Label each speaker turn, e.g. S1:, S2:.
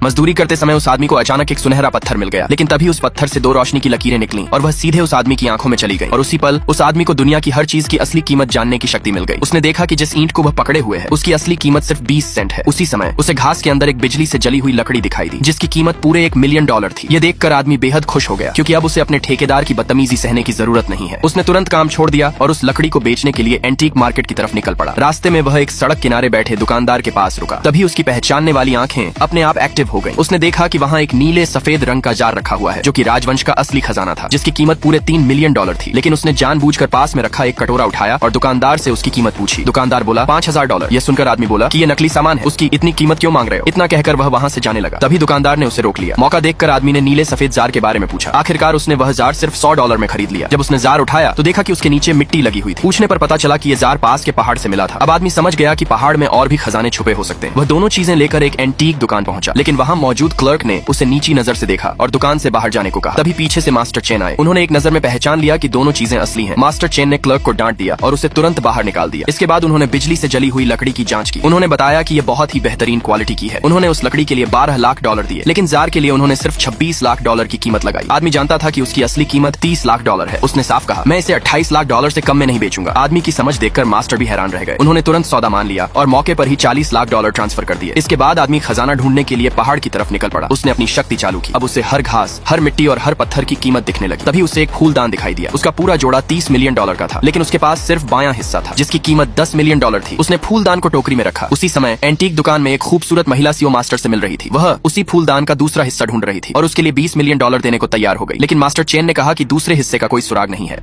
S1: मजदूरी करते समय उस आदमी को अचानक एक सुनहरा पत्थर मिल गया, लेकिन तभी उस पत्थर से दो रोशनी की लकीरें निकली और वह सीधे उस आदमी की आंखों में चली गई। और उसी पल उस आदमी को दुनिया की हर चीज की असली कीमत जानने की शक्ति मिल गई। उसने देखा कि जिस ईंट को वह पकड़े हुए है उसकी असली कीमत सिर्फ 20 सेंट है। उसी समय उसे घास के अंदर एक बिजली से जली हुई लकड़ी दिखाई दी जिसकी कीमत पूरे $1 मिलियन थी। ये देखकर आदमी बेहद खुश हो गया क्योंकि अब उसे अपने ठेकेदार की बदतमीजी सहने की जरूरत नहीं है। उसने तुरंत काम छोड़ दिया और उस लकड़ी को बेचने के लिए एंटीक मार्केट की तरफ निकल पड़ा। रास्ते में वह एक सड़क किनारे बैठे दुकानदार के पास रुका। तभी उसकी पहचानने वाली आंखें अपने आप एक्टिव हो गईं। उसने देखा कि वहाँ एक नीले सफेद रंग का जार रखा हुआ है जो कि राजवंश का असली खजाना था, जिसकी कीमत पूरे $3 मिलियन थी। लेकिन उसने जानबूझकर पास में रखा एक कटोरा उठाया और दुकानदार से उसकी कीमत पूछी। दुकानदार बोला $5000। यह सुनकर आदमी बोला कि ये नकली सामान है, उसकी इतनी कीमत क्यों मांग रहे हो? इतना कहकर वह वहाँ से जाने लगा। तभी दुकानदार ने उसे रोक लिया। मौका देखकर आदमी ने नीले सफेद जार के बारे में पूछा। आखिरकार उसने वह जार सिर्फ $100 में खरीद लिया। जब उसने जार उठाया तो देखा कि उसके नीचे मिट्टी लगी हुई थी। पूछने पर पता चला कि ये जार पास के पहाड़ से मिला था। अब आदमी समझ गया कि पहाड़ में और भी खजाने छुपे हो सकते हैं। वह दोनों चीजें लेकर एक एंटीक दुकान पहुंचा, लेकिन वहाँ मौजूद क्लर्क ने उसे नीची नजर से देखा और दुकान से बाहर जाने को कहा। तभी पीछे से मास्टर चेन आए। उन्होंने एक नजर में पहचान लिया कि दोनों चीजें असली हैं। मास्टर चेन ने क्लर्क को डांट दिया और उसे तुरंत बाहर निकाल दिया। इसके बाद उन्होंने बिजली से जली हुई लकड़ी की जांच की। उन्होंने बताया कि यह बहुत ही बेहतरीन क्वालिटी की है। उन्होंने उस लकड़ी के लिए $12 लाख दिए, लेकिन जार के लिए उन्होंने सिर्फ $26 लाख की कीमत लगाई। आदमी जानता था कि उसकी असली कीमत $30 लाख है। उसने साफ कहा, मैं इसे $28 लाख से कम में नहीं बेचूंगा। आदमी की समझ देखकर मास्टर भी हैरान रह गए। उन्होंने तुरंत सौदा मान लिया और मौके पर ही $40 लाख ट्रांसफर कर दिए। इसके बाद आदमी खजाना ढूंढने के लिए पहाड़ की तरफ निकल पड़ा। उसने अपनी शक्ति चालू की। अब उसे हर घास, हर मिट्टी और हर पत्थर की कीमत दिखने लगी। तभी उसे एक फूलदान दिखाई दिया। उसका पूरा जोड़ा $30 मिलियन का था, लेकिन उसके पास सिर्फ बायां हिस्सा था जिसकी कीमत $10 मिलियन थी। उसने फूलदान को टोकरी में रखा। उसी समय एंटीक दुकान में एक खूबसूरत महिला सीओ मास्टर से मिल रही थी। वह उसी फूलदान का दूसरा हिस्सा ढूंढ रही थी और उसके लिए $20 मिलियन देने को तैयार हो गई। लेकिन मास्टर चेन ने कहा कि दूसरे हिस्से का कोई सुराग नहीं है।